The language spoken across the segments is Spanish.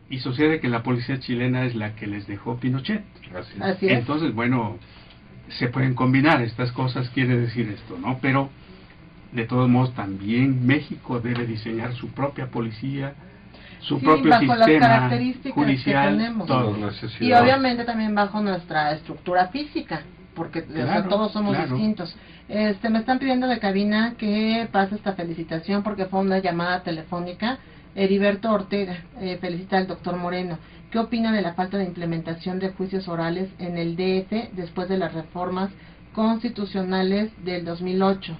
y sucede que la policía chilena es la que les dejó Pinochet. Así es. Entonces, bueno, se pueden combinar estas cosas, quiere decir esto, ¿no? Pero, de todos modos, también México debe diseñar su propia policía, su propio bajo sistema las características judicial, que tenemos. todo. Y obviamente también bajo nuestra estructura física, porque Claro, o sea, todos somos claro. distintos. Me están pidiendo de cabina que pase esta felicitación porque fue una llamada telefónica. Heriberto Ortega felicita al doctor Moreno. ¿Qué opina de la falta de implementación de juicios orales en el DF después de las reformas constitucionales del 2008?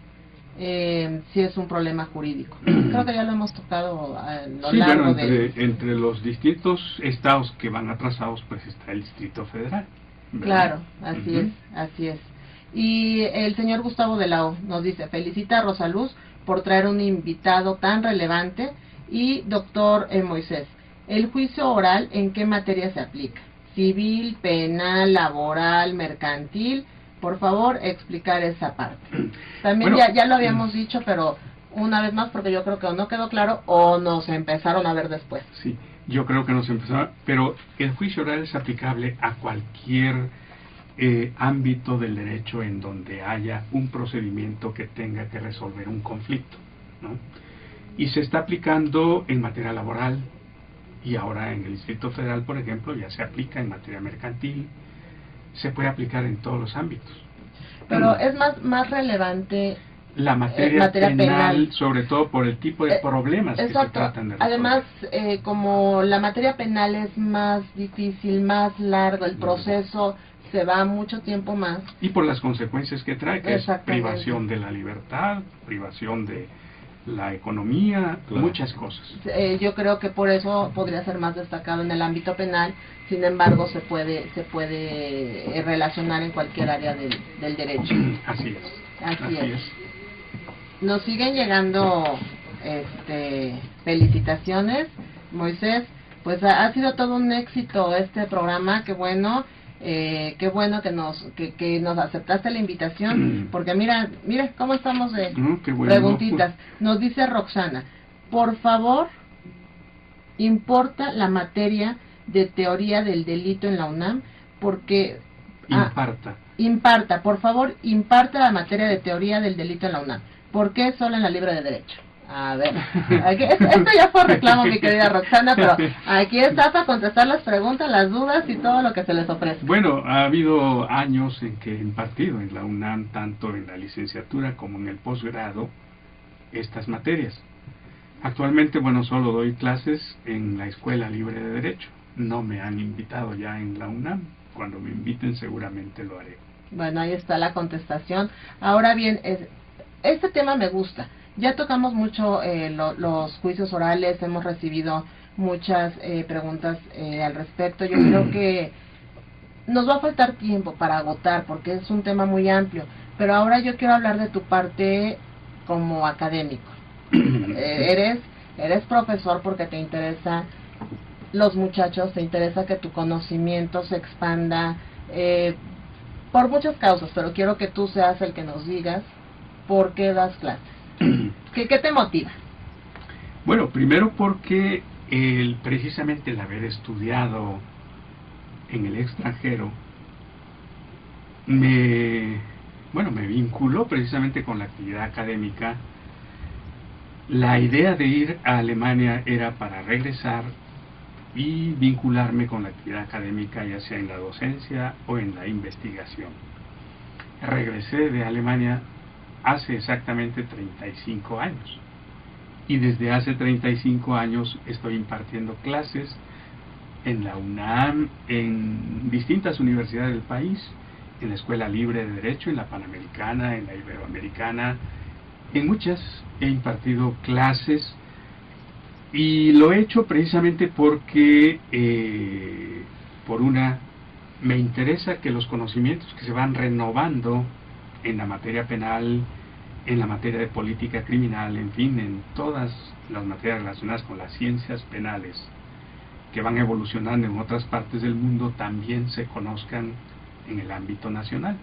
Si es un problema jurídico. Creo que ya lo hemos tocado a lo largo entre los distintos estados que van atrasados, pues está el Distrito Federal, ¿verdad? Claro, así es. Y el señor Gustavo de la O nos dice, felicita a Rosaluz por traer un invitado tan relevante. Y doctor Moisés, ¿el juicio oral en qué materia se aplica? ¿Civil, penal, laboral, mercantil? Por favor, explicar esa parte. También bueno, ya lo habíamos dicho, pero una vez más, porque yo creo que o no quedó claro o nos empezaron a ver después. Sí, yo creo que nos empezaron, pero el juicio oral es aplicable a cualquier ámbito del derecho en donde haya un procedimiento que tenga que resolver un conflicto, ¿no? Y se está aplicando en materia laboral, y ahora en el Distrito Federal, por ejemplo, ya se aplica en materia mercantil, se puede aplicar en todos los ámbitos. Pero es más relevante la materia penal, sobre todo por el tipo de problemas que se tratan de resolver. Además, como la materia penal es más difícil, más largo, el proceso se va mucho tiempo más. Y por las consecuencias que trae, que es privación de la libertad, privación de la economía, muchas cosas. Yo creo que por eso podría ser más destacado en el ámbito penal, sin embargo se puede relacionar en cualquier área del derecho. Así es. Así es. Nos siguen llegando felicitaciones, Moisés, pues ha sido todo un éxito este programa, qué bueno que nos aceptaste la invitación, porque mira cómo estamos de preguntitas. Nos dice Roxana, por favor, importa la materia de teoría del delito en la UNAM, porque por favor, imparta la materia de teoría del delito en la UNAM. ¿Por qué solo en la Libre de Derecho? A ver, esto ya fue reclamo, mi querida Roxana, pero aquí está para contestar las preguntas, las dudas y todo lo que se les ofrece. Bueno, ha habido años en que he impartido en la UNAM, tanto en la licenciatura como en el posgrado, estas materias. Actualmente, bueno, solo doy clases en la Escuela Libre de Derecho. No me han invitado ya en la UNAM. Cuando me inviten seguramente lo haré. Bueno, ahí está la contestación. Ahora bien, este tema me gusta. Ya tocamos mucho los juicios orales, hemos recibido muchas preguntas al respecto. Yo creo que nos va a faltar tiempo para agotar porque es un tema muy amplio, pero ahora yo quiero hablar de tu parte como académico. Eres profesor porque te interesa los muchachos, te interesa que tu conocimiento se expanda por muchas causas, pero quiero que tú seas el que nos digas por qué das clases. ¿Qué te motiva? Bueno, primero porque precisamente el haber estudiado en el extranjero me vinculó precisamente con la actividad académica. La idea de ir a Alemania era para regresar y vincularme con la actividad académica, ya sea en la docencia o en la investigación. Regresé de Alemania hace exactamente 35 años. Y desde hace 35 años estoy impartiendo clases en la UNAM, en distintas universidades del país, en la Escuela Libre de Derecho, en la Panamericana, en la Iberoamericana, en muchas he impartido clases y lo he hecho precisamente porque me interesa que los conocimientos que se van renovando en la materia penal, en la materia de política criminal, en fin, en todas las materias relacionadas con las ciencias penales que van evolucionando en otras partes del mundo, también se conozcan en el ámbito nacional.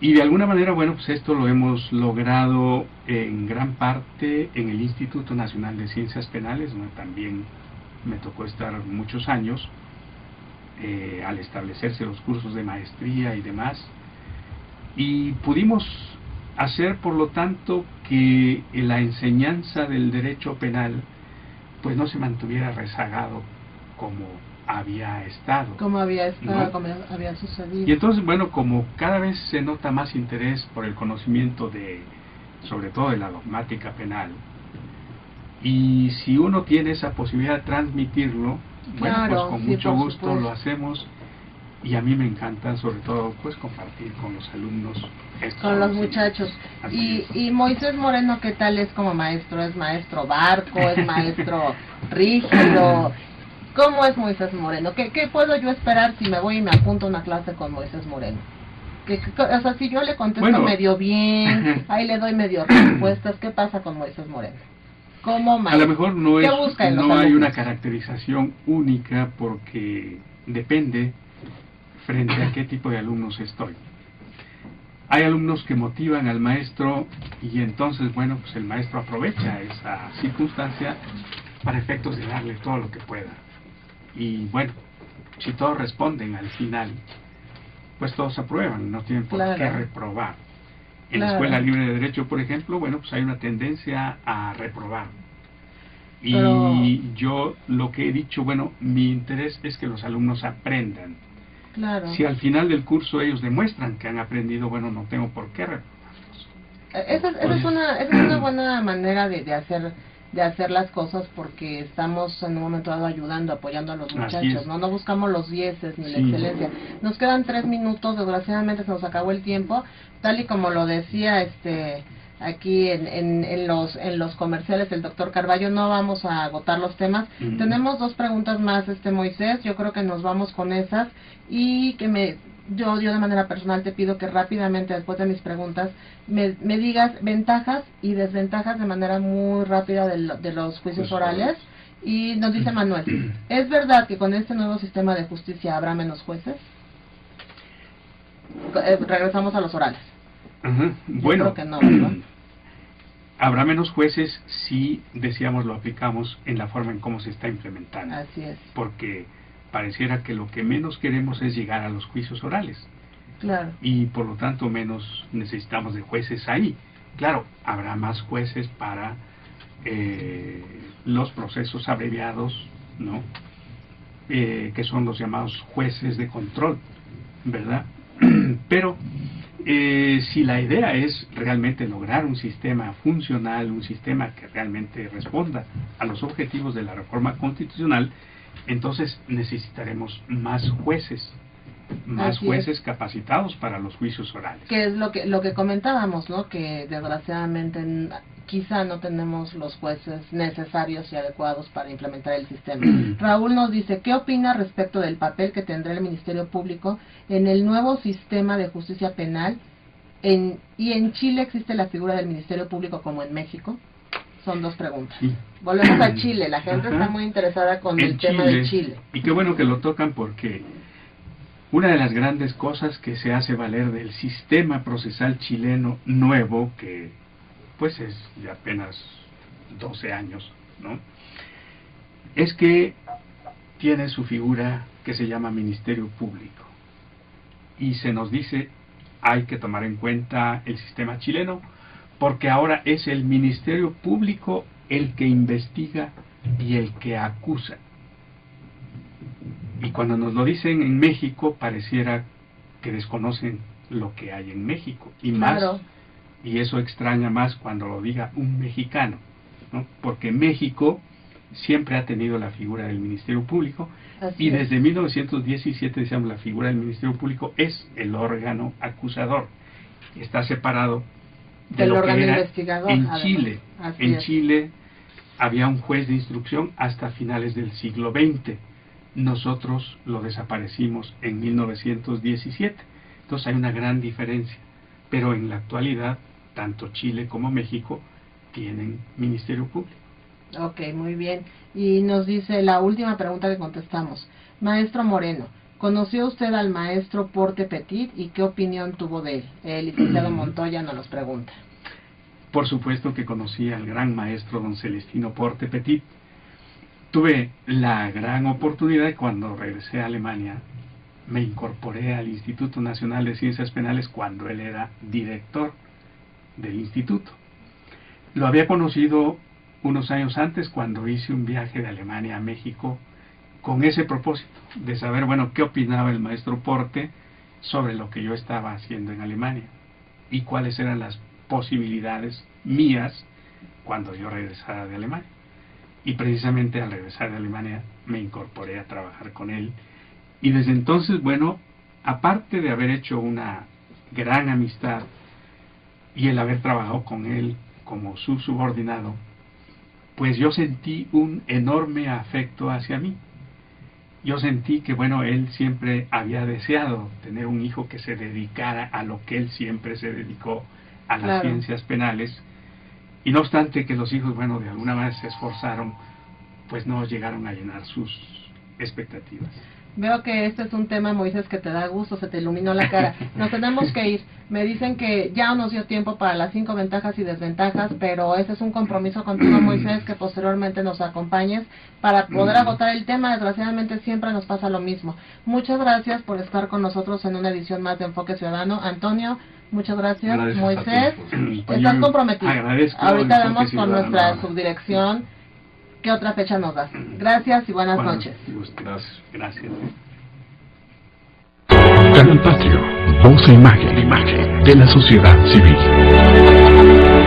Y de alguna manera, bueno, pues esto lo hemos logrado en gran parte en el Instituto Nacional de Ciencias Penales, donde también me tocó estar muchos años al establecerse los cursos de maestría y demás, y pudimos hacer, por lo tanto, que la enseñanza del derecho penal pues no se mantuviera rezagado como había estado. Como había estado, ¿no? como había sucedido. Y entonces, bueno, como cada vez se nota más interés por el conocimiento de, sobre todo de la dogmática penal, y si uno tiene esa posibilidad de transmitirlo, bueno, Claro, pues con sí, mucho por gusto supuesto. lo hacemos, y a mí me encanta sobre todo pues compartir con los alumnos estos Con los conocimientos. muchachos. Así es. Y Moisés Moreno, ¿qué tal es como maestro? ¿Es maestro barco? ¿Es maestro rígido? ¿Cómo es Moisés Moreno? ¿Qué puedo yo esperar si me voy y me apunto a una clase con Moisés Moreno? O sea, si yo le contesto Bueno, medio bien, ahí le doy medio respuestas, ¿qué pasa con Moisés Moreno? ¿Cómo maestro? A lo mejor no, ¿Qué busca en los no hay alumnos? una caracterización única, porque depende frente a qué tipo de alumnos estoy. Hay alumnos que motivan al maestro y entonces, bueno, pues el maestro aprovecha esa circunstancia para efectos de darle todo lo que pueda. Y bueno, si todos responden al final, pues todos aprueban, no tienen por Claro. qué reprobar. En la Claro. Escuela Libre de Derecho, por ejemplo, bueno, pues hay una tendencia a reprobar. Y Pero- yo lo que he dicho, bueno, mi interés es que los alumnos aprendan. Claro. Si al final del curso ellos demuestran que han aprendido, bueno, no tengo por qué reprobarlos. Esa es una buena manera de hacer las cosas, porque estamos en un momento dado ayudando, apoyando a los Así muchachos, es. no buscamos los 10 ni la Sí. excelencia. Nos quedan 3 minutos, desgraciadamente se nos acabó el tiempo, tal y como lo decía aquí en los comerciales el doctor Carballo, no vamos a agotar los temas. Tenemos 2 preguntas más, Moisés, yo creo que nos vamos con esas, y que yo de manera personal te pido que rápidamente, después de mis preguntas, me digas ventajas y desventajas de manera muy rápida de los juicios orales. Y nos dice Manuel, ¿es verdad que con este nuevo sistema de justicia habrá menos jueces? Regresamos a los orales. Bueno, creo que no, ¿verdad? habrá menos jueces si, decíamos, lo aplicamos en la forma en cómo se está implementando. Así es. Porque pareciera que lo que menos queremos es llegar a los juicios orales. Claro. Y por lo tanto menos necesitamos de jueces ahí. Claro, habrá más jueces para los procesos abreviados, ¿no? Que son los llamados jueces de control, ¿verdad? Pero si la idea es realmente lograr un sistema funcional, un sistema que realmente responda a los objetivos de la reforma constitucional, entonces necesitaremos más jueces, capacitados para los juicios orales. Que es lo que comentábamos, ¿no? Que desgraciadamente quizá no tenemos los jueces necesarios y adecuados para implementar el sistema. Raúl nos dice, ¿qué opina respecto del papel que tendrá el Ministerio Público en el nuevo sistema de justicia penal? ¿Y en Chile existe la figura del Ministerio Público como en México? Son 2 preguntas. Sí. Volvemos a Chile, la gente está muy interesada con el tema de Chile. Y qué bueno que lo tocan, porque una de las grandes cosas que se hace valer del sistema procesal chileno nuevo, que pues es de apenas 12 años, ¿no?, es que tiene su figura que se llama Ministerio Público. Y se nos dice, hay que tomar en cuenta el sistema chileno, porque ahora es el Ministerio Público el que investiga y el que acusa. Y cuando nos lo dicen en México, pareciera que desconocen lo que hay en México. Y Claro. más, y eso extraña más cuando lo diga un mexicano, ¿no? Porque México siempre ha tenido la figura del Ministerio Público. Así Y es. desde 1917, decíamos, la figura del Ministerio Público es el órgano acusador. Está separado de Del lo órgano que era investigador, en además. Chile. Así En es. Chile había un juez de instrucción hasta finales del siglo XX. Nosotros lo desaparecimos en 1917. Entonces hay una gran diferencia. Pero en la actualidad, tanto Chile como México tienen Ministerio Público. Ok, muy bien. Y nos dice la última pregunta que contestamos. Maestro Moreno, ¿conoció usted al maestro Porte Petit y qué opinión tuvo de él? El licenciado Montoya nos los pregunta. Por supuesto que conocí al gran maestro don Celestino Porte Petit. tuve la gran oportunidad de, cuando regresé a Alemania, me incorporé al Instituto Nacional de Ciencias Penales cuando él era director del instituto. Lo había conocido unos años antes, cuando hice un viaje de Alemania a México con ese propósito, de saber, bueno, qué opinaba el maestro Porte sobre lo que yo estaba haciendo en Alemania y cuáles eran las posibilidades mías cuando yo regresara de Alemania. Y precisamente al regresar de Alemania me incorporé a trabajar con él, y desde entonces, bueno, aparte de haber hecho una gran amistad y el haber trabajado con él como su subordinado, pues yo sentí un enorme afecto hacia mí. Yo sentí que, bueno, él siempre había deseado tener un hijo que se dedicara a lo que él siempre se dedicó, a las ciencias penales, y no obstante que los hijos, bueno, de alguna manera se esforzaron, pues no llegaron a llenar sus expectativas. Veo que este es un tema, Moisés, que te da gusto, se te iluminó la cara. Nos tenemos que ir. Me dicen que ya nos dio tiempo para las 5 ventajas y desventajas, pero ese es un compromiso contigo, Moisés, que posteriormente nos acompañes para poder agotar el tema. Desgraciadamente siempre nos pasa lo mismo. Muchas gracias por estar con nosotros en una edición más de Enfoque Ciudadano. Antonio, muchas gracias. Moisés, estás comprometido. Ahorita vemos con nuestra subdirección qué otra fecha nos das. Gracias y buenas noches. Gracias. Canal Patrio, voz e imagen de la sociedad civil.